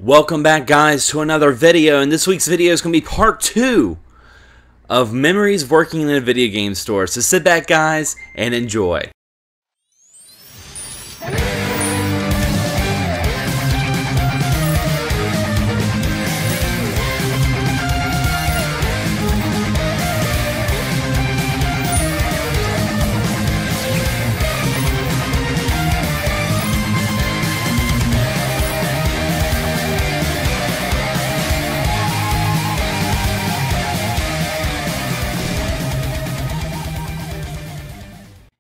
Welcome back, guys, to another video, and this week's video is going to be part 2 of memories of working in a video game store. So sit back, guys, and enjoy.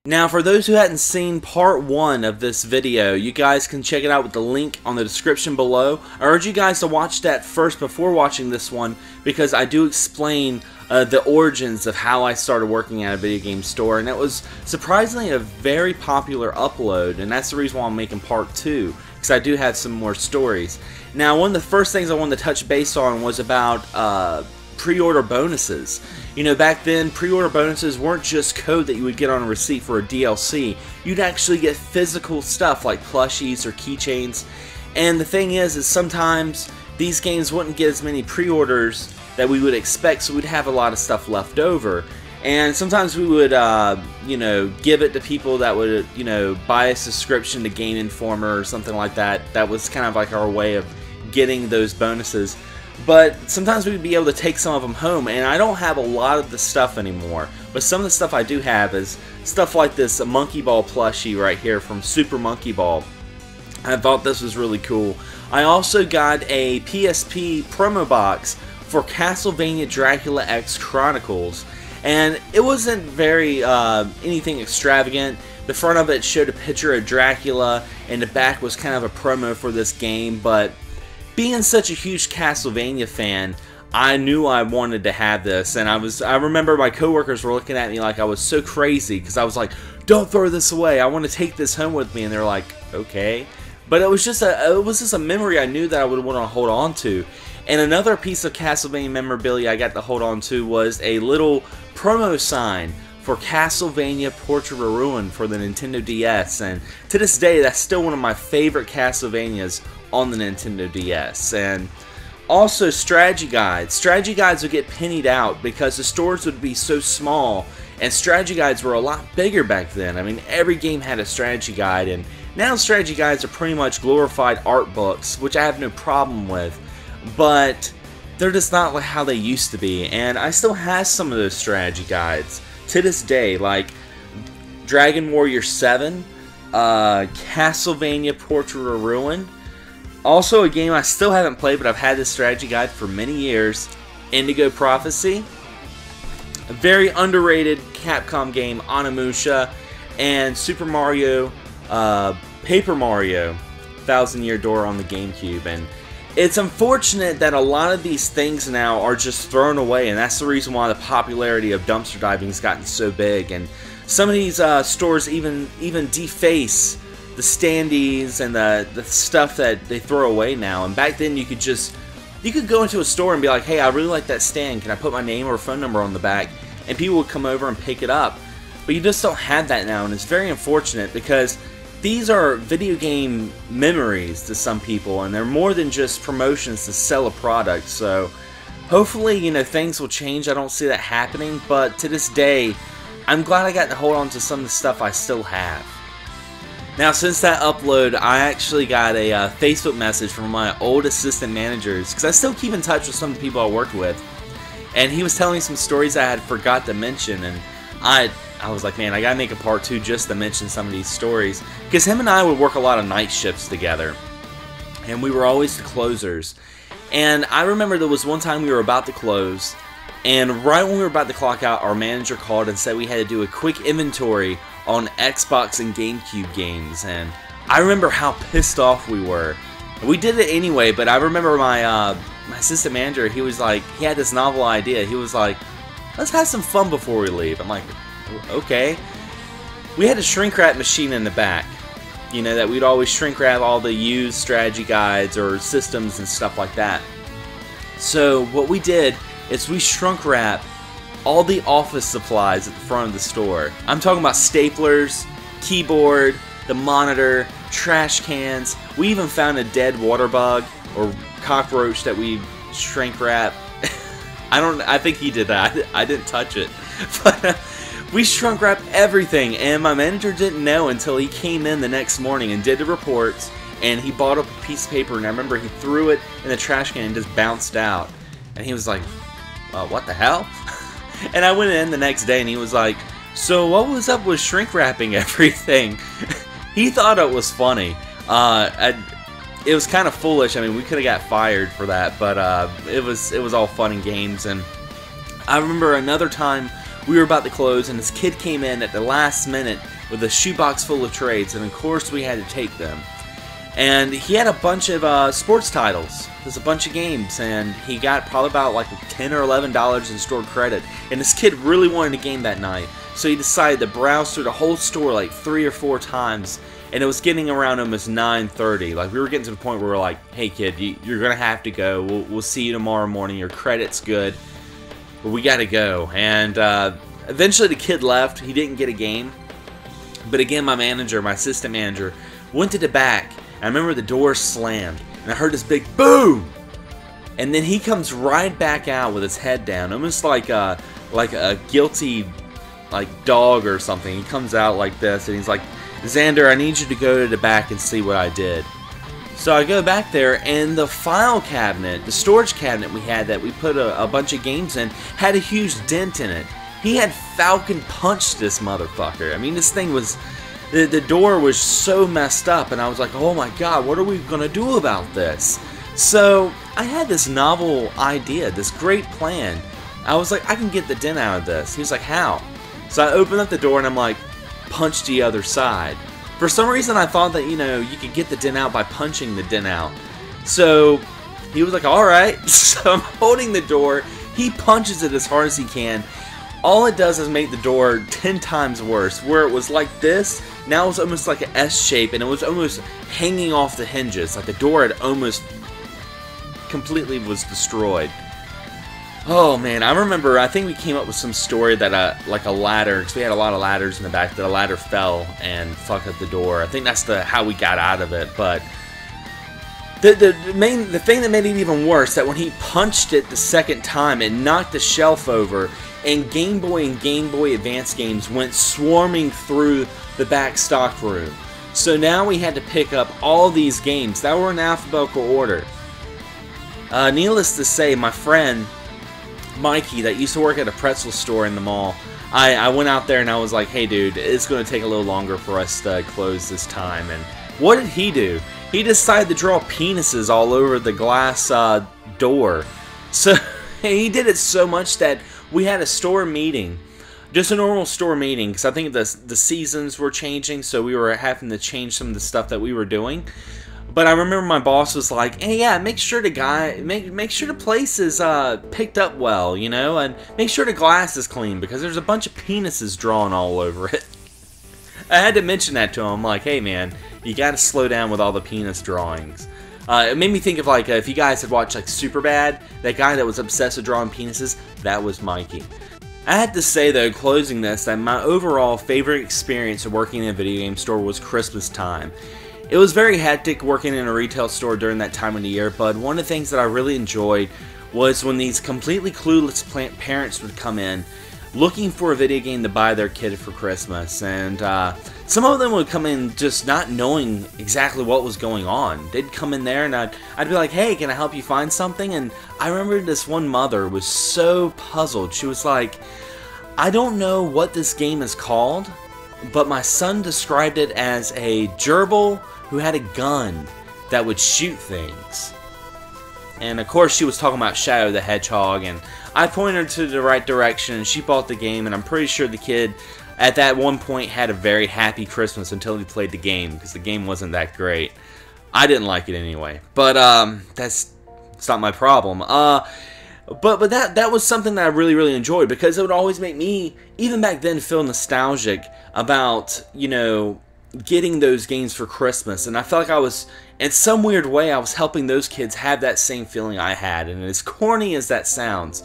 Now, for those who hadn't seen part 1 of this video, you guys can check it out with the link on the description below. I urge you guys to watch that first before watching this one, because I do explain the origins of how I started working at a video game store, and it was surprisingly a very popular upload, and that's the reason why I'm making part 2, because I do have some more stories. Now, one of the first things I wanted to touch base on was about pre-order bonuses. You know, back then, pre-order bonuses weren't just code that you would get on a receipt for a DLC. You'd actually get physical stuff like plushies or keychains. And the thing is sometimes these games wouldn't get as many pre-orders that we would expect, so we'd have a lot of stuff left over. And sometimes we would, you know, give it to people that would, you know, buy a subscription to Game Informer or something like that. That was kind of like our way of getting those bonuses. But sometimes we'd be able to take some of them home, and I don't have a lot of the stuff anymore. But some of the stuff I do have is stuff like this Monkey Ball plushie right here from Super Monkey Ball. I thought this was really cool. I also got a PSP promo box for Castlevania Dracula X Chronicles, and it wasn't very anything extravagant. The front of it showed a picture of Dracula, and the back was kind of a promo for this game, but being such a huge Castlevania fan, I knew I wanted to have this, and I remember my coworkers were looking at me like I was so crazy, because I was like, don't throw this away, I want to take this home with me, and they're like, okay. But it was just a memory I knew that I would want to hold on to. And another piece of Castlevania memorabilia I got to hold on to was a little promo sign for Castlevania Portrait of Ruin for the Nintendo DS, and to this day that's still one of my favorite Castlevanias on the Nintendo DS. And also strategy guides. Strategy guides would get pennied out because the stores would be so small, and strategy guides were a lot bigger back then. I mean, every game had a strategy guide, and now strategy guides are pretty much glorified art books, which I have no problem with, but they're just not like how they used to be. And I still have some of those strategy guides to this day, like Dragon Warrior 7, Castlevania Portrait of Ruin. Also, a game I still haven't played, but I've had this strategy guide for many years, Indigo Prophecy. A very underrated Capcom game, Onimusha, and Super Mario, Paper Mario, Thousand Year Door on the GameCube. And it's unfortunate that a lot of these things now are just thrown away, and that's the reason why the popularity of dumpster diving has gotten so big. And some of these stores even deface the standees and the stuff that they throw away now. And back then you could go into a store and be like, hey, I really like that stand, can I put my name or phone number on the back? And people would come over and pick it up. But you just don't have that now, and it's very unfortunate, because these are video game memories to some people, and they're more than just promotions to sell a product. So hopefully, you know, things will change. I don't see that happening, but to this day I'm glad I got to hold on to some of the stuff I still have. Now, since that upload, I actually got a Facebook message from my old assistant managers, because I still keep in touch with some of the people I worked with, and he was telling me some stories I had forgot to mention, and I was like, man, I gotta make a part 2 just to mention some of these stories, because him and I would work a lot of night shifts together, and we were always the closers. And I remember there was one time we were about to close, and right when we were about to clock out, our manager called and said we had to do a quick inventory on Xbox and GameCube games. And I remember how pissed off we were. We did it anyway, but I remember my assistant manager, he was like, he had this novel idea. He was like, let's have some fun before we leave. I'm like, okay. We had a shrink wrap machine in the back, you know, that we'd always shrink wrap all the used strategy guides or systems and stuff like that. So what we did is we shrunk wrap all the office supplies at the front of the store. I'm talking about staplers, keyboard, the monitor, trash cans. We even found a dead water bug, or cockroach that we shrink wrap. I think he did that. I didn't touch it. But we shrunk wrapped everything, and my manager didn't know until he came in the next morning and did the reports, and he bought up a piece of paper, and I remember he threw it in the trash can and just bounced out. And he was like, what the hell? And I went in the next day and he was like, so what was up with shrink wrapping everything? He thought it was funny. It was kind of foolish. I mean, we could have got fired for that, but it was all fun and games. And I remember another time we were about to close, and this kid came in at the last minute with a shoebox full of trades, and of course we had to take them. And he had a bunch of sports titles. There's a bunch of games, and he got probably about like $10 or $11 in stored credit. And this kid really wanted a game that night, so he decided to browse through the whole store like 3 or 4 times. And it was getting around almost 9:30. Like, we were getting to the point where we're like, hey kid, you're gonna have to go. We'll see you tomorrow morning. Your credit's good, but we gotta go. And eventually the kid left. He didn't get a game. But again, my assistant manager, went to the back. I remember the door slammed, and I heard this big boom. And then he comes right back out with his head down, almost like a guilty dog or something. He comes out like this, and he's like, Xander, I need you to go to the back and see what I did. So I go back there, and the file cabinet, the storage cabinet we had that we put a bunch of games in, had a huge dent in it. He had Falcon punched this motherfucker. I mean, this thing was... The door was so messed up, and I was like, oh my god, what are we going to do about this? So I had this novel idea, this great plan. I was like, I can get the dent out of this. He was like, how? So I opened up the door, and I'm like, punch the other side. For some reason, I thought that, you could get the dent out by punching the dent out. So he was like, alright. So I'm holding the door. He punches it as hard as he can. All it does is make the door 10 times worse. Where it was like this, now it's almost like an S shape, and it was almost hanging off the hinges. Like the door had almost completely was destroyed. Oh man, I remember, I think we came up with some story that like a ladder, because we had a lot of ladders in the back, that a ladder fell and fucked up the door. I think that's how we got out of it. But the thing that made it even worse, that when he punched it the second time, it knocked the shelf over, and Game Boy and Game Boy Advance games went swarming through the back stock room. So now we had to pick up all these games that were in alphabetical order. Needless to say, my friend Mikey, that used to work at a pretzel store in the mall, I went out there and I was like, hey dude, it's going to take a little longer for us to close this time. And what did he do? He decided to draw penises all over the glass door. So he did it so much that we had a store meeting, just a normal store meeting, because I think the seasons were changing, so we were having to change some of the stuff that we were doing. But I remember my boss was like, hey, yeah, make sure the place is picked up well, and make sure the glass is clean, because there's a bunch of penises drawn all over it. I had to mention that to him, like, hey man, you gotta slow down with all the penis drawings. It made me think of, like, if you guys had watched, like, Superbad, that guy that was obsessed with drawing penises, that was Mikey. I had to say, though, closing this, that my overall favorite experience of working in a video game store was Christmas time. It was very hectic working in a retail store during that time of the year, but one of the things that I really enjoyed was when these completely clueless parents would come in looking for a video game to buy their kid for Christmas, and some of them would come in just not knowing exactly what was going on. They'd come in there and I'd be like, hey, can I help you find something? And I remember this one mother was so puzzled. She was like, I don't know what this game is called, but my son described it as a gerbil who had a gun that would shoot things. And of course she was talking about Shadow the Hedgehog, and I pointed her to the right direction, and she bought the game, and I'm pretty sure the kid at that one point had a very happy Christmas until he played the game, because the game wasn't that great. I didn't like it anyway, but it's not my problem. But that was something that I really enjoyed, because it would always make me, even back then, feel nostalgic about, getting those games for Christmas. And I felt like I was, in some weird way, I was helping those kids have that same feeling I had. And as corny as that sounds,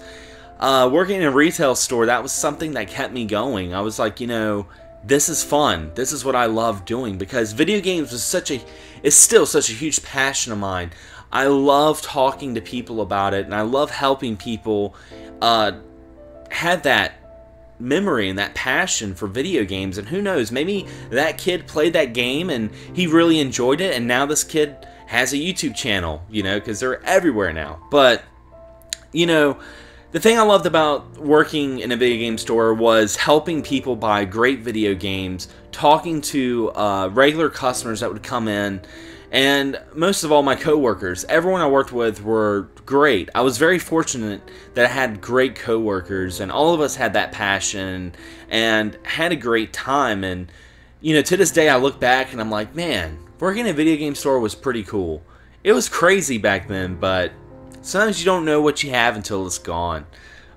working in a retail store, that was something that kept me going. I was like, this is fun. This is what I love doing, because video games is still such a huge passion of mine. I love talking to people about it, and I love helping people have that memory and that passion for video games. And who knows, maybe that kid played that game and he really enjoyed it, and now this kid has a YouTube channel, you know, because they're everywhere now. But, you know, the thing I loved about working in a video game store was helping people buy great video games, talking to regular customers that would come in, and most of all, my coworkers. Everyone I worked with were great. I was very fortunate that I had great coworkers, and all of us had that passion and had a great time. And, you know, to this day, I look back and I'm like, man, working in a video game store was pretty cool. It was crazy back then, but sometimes you don't know what you have until it's gone.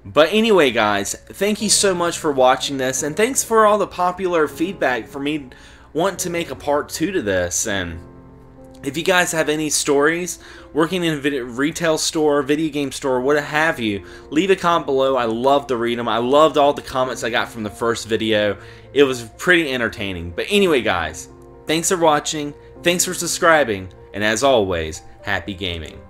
But anyway, guys, thank you so much for watching this, and thanks for all the popular feedback for me wanting to make a part 2 to this. And if you guys have any stories working in a retail store, video game store, what have you, leave a comment below. I love to read them. I loved all the comments I got from the first video. It was pretty entertaining. But anyway, guys, thanks for watching. Thanks for subscribing. And as always, happy gaming.